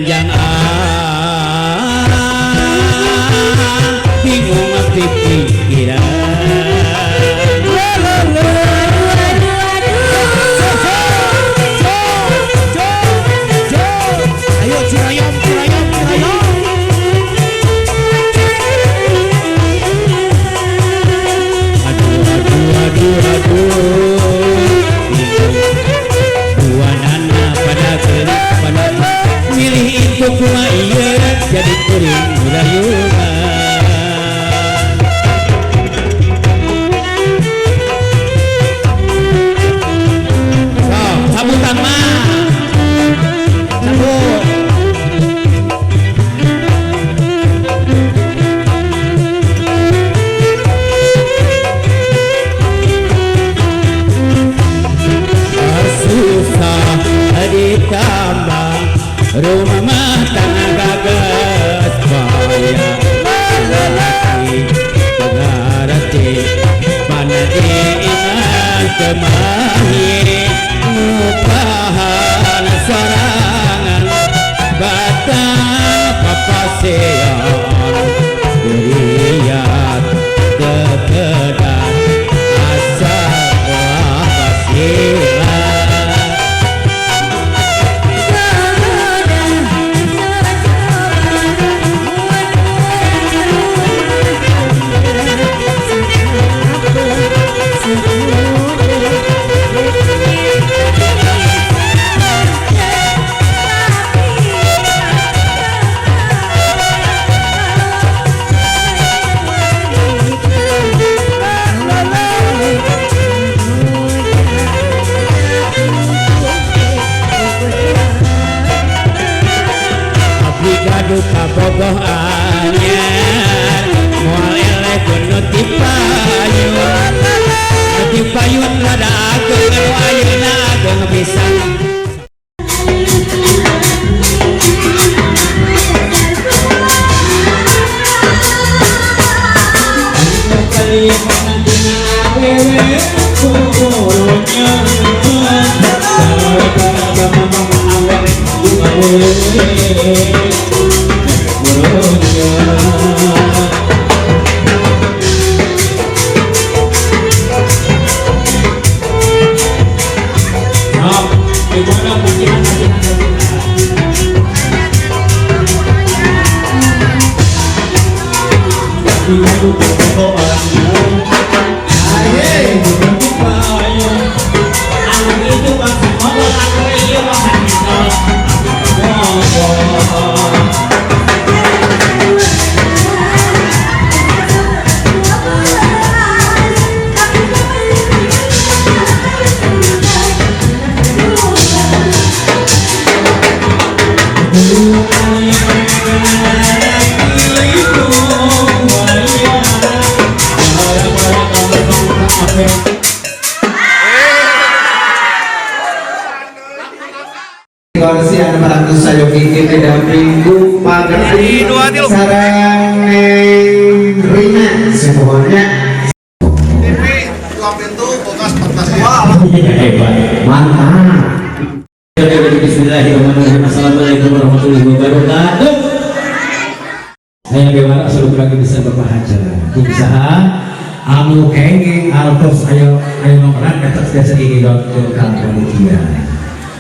Jang bingung ngerti pikiran. Ayo Cirayam, Cirayam, Cirayam. Aduh, aduh, aduh, aduh. Buanana pada gelis pada milih itu cuma iya jadi kuring gurayungan. So, sabutan mah sabut. Susah ditambah rumah mah tanah gagas bayar lelaki pengarati mana diingat kemahir ngupahan sorangan batan papasean duriat dekedan asal wah pasiran. Duka boboh anyar moal eleh pun nuti payun rada ageng anu ayeuna ageng pisan. Korsian Ratu Sayogi tidak minggu pagi sarang Rina semuanya TV dua pintu bekas pentasnya Mantap. Bismillahirrahmanirrahim. Assalamualaikum warahmatullahi wabarakatuh. Saya bagaimana selalu lagi bisa berbahagia. Usaha anu kenging altos ayo nomor atas biasa ini dokter kantor dia.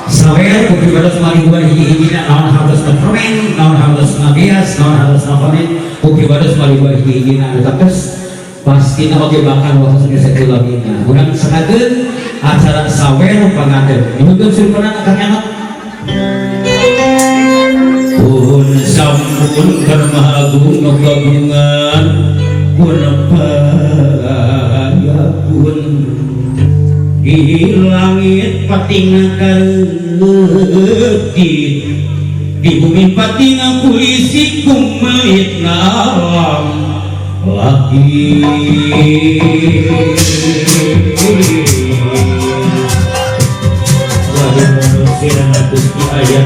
Sawer kudu bados malibuan hiji-hijina naon harus permen, naon harus ngabias, naon harus nakonin, kudu bados malibuan hiji-hijina anu tapes pastina oge bakal waktu sekitu lagina. Urang sakadeun acara sawer panganten. Nyugun sulpana kang anak. Pun sampun karmagung ngagabungan pun payapun di langit patingakan di bumi patingan polisi kumait alam lagi wahai manusia nakus di ayat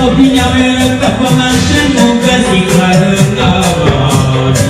Abinya mereka pengantin moga siklah abadi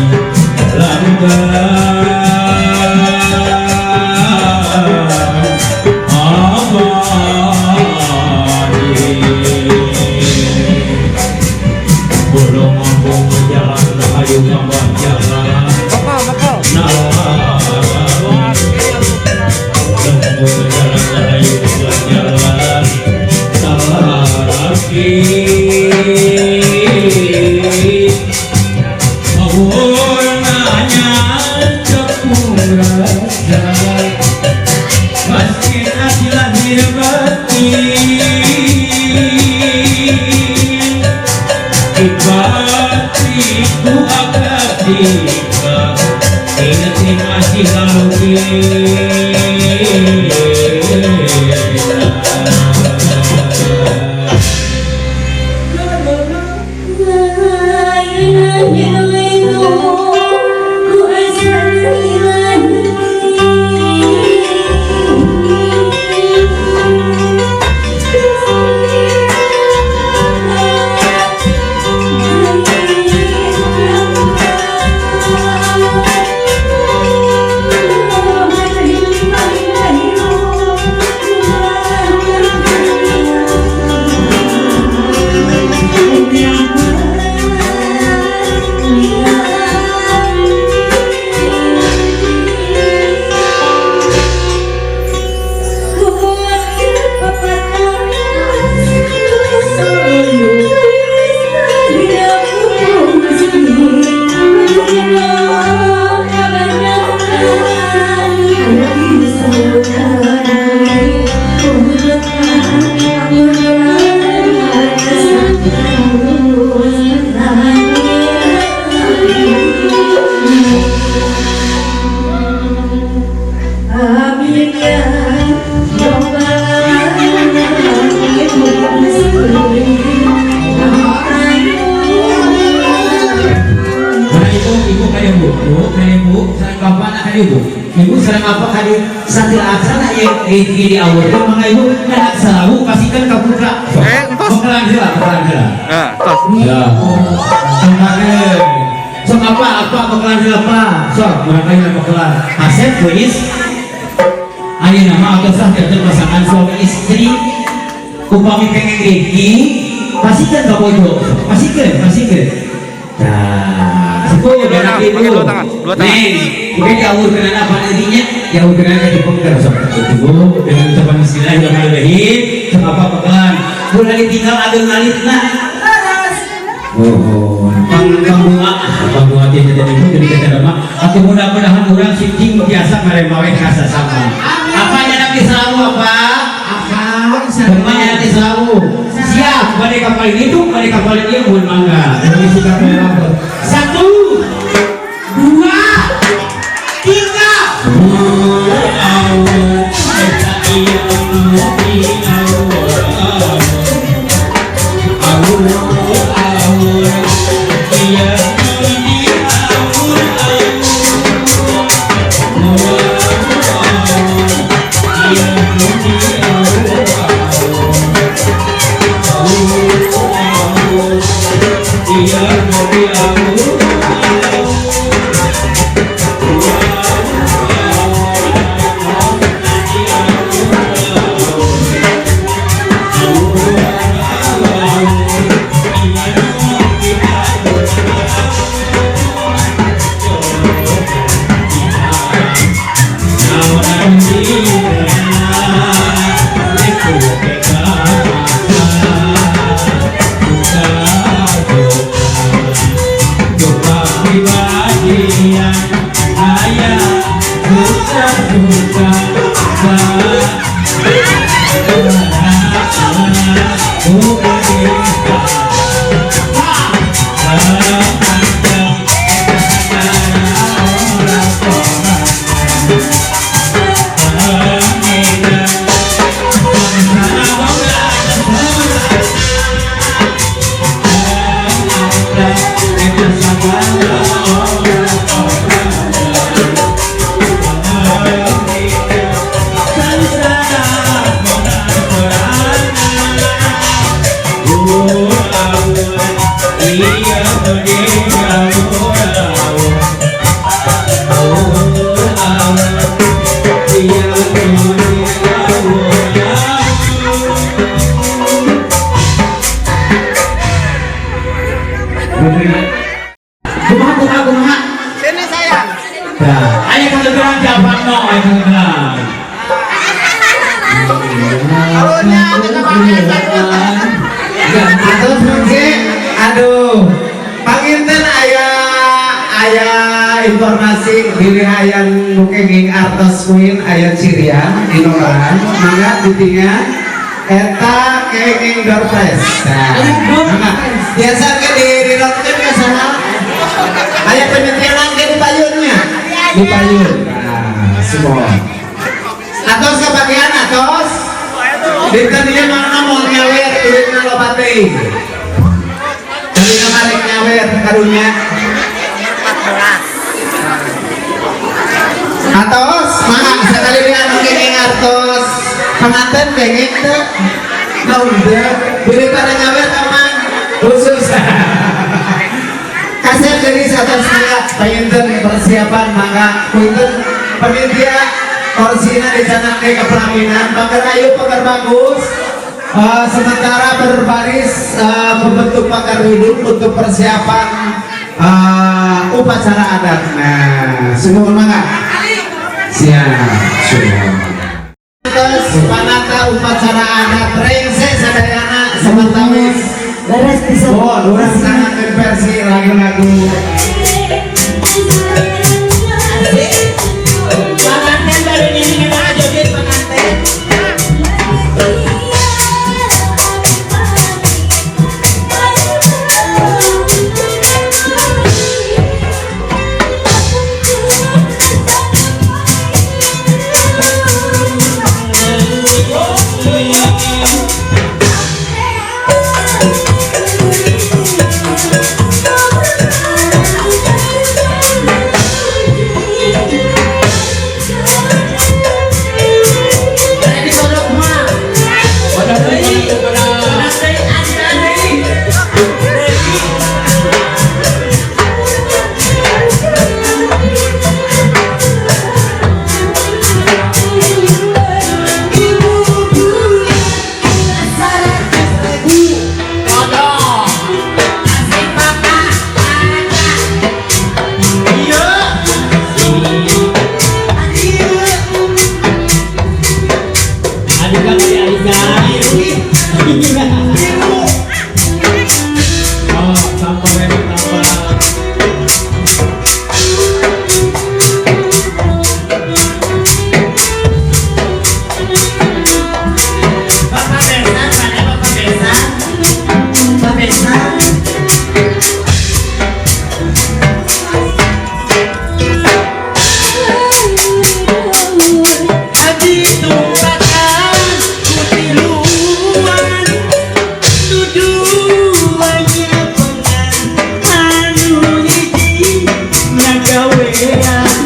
Ibu serang apa kali satil acara yang di awal itu mga ibu nak selalu pastikan kamu kak bakalan dia ya kemarin so apa bakalan dia apa so mereka yang bakalan Asep Kuis ada nama atau sah jatuh pasangan suami istri upami pengen Ricky pastikan kamu itu pastikan nah sepuluh dan lagi dulu mungkin jauh dengan apa nantinya jauh dengan yang dipenggar seperti itu dengan ucapan bismillahirrahmanirrahim apa bakalan boleh lagi tinggal ada ngalitna panggungan dia jadi ibu jadi kata nama aku mudah-mudahan orang sing biasa meremaweh kasa sama apa yang nanti selalu apa semuanya nanti selalu siap pada kapal ini tuh pada kapal ini mohon mangga ini suka melapor 1 2 3 Kumaha. Sini sayang. Nah, ayo kalau bilang jawaban no, ayo kalau bilang. Alunya ada namanya Aduh mungkin, panginten ayah informasi diri hayang mungkin artos kuin ayah Ciria di Noran, mangga ditinggal eta kenging door prize. Nah, biasa ke di roket ke sana. Ayah penyetelan ke di payunnya. Cipayung. Nah, semua. Atos kebagian atos. Ditanya mana mau nyawer duitnya loba teuing. Jadi kemarin nyawer karunya. Atos, mah sekali anu kenging artos. Pengantin kenging teh. Nah udah, beli pada nyawer aman. Khusus. Kasih dari satu setengah penginten persiapan maka punten panitia korsina di sana ke pelaminan pagar kayu pagar bagus sementara berbaris membentuk pagar hidup untuk persiapan upacara adat. Nah semua mangga siap semua terus panata upacara adat rengse sadayana sementawis beres bisa orang sangat versi lagu-lagu Pengantin baru nyanyi kita joget pengantin. gawean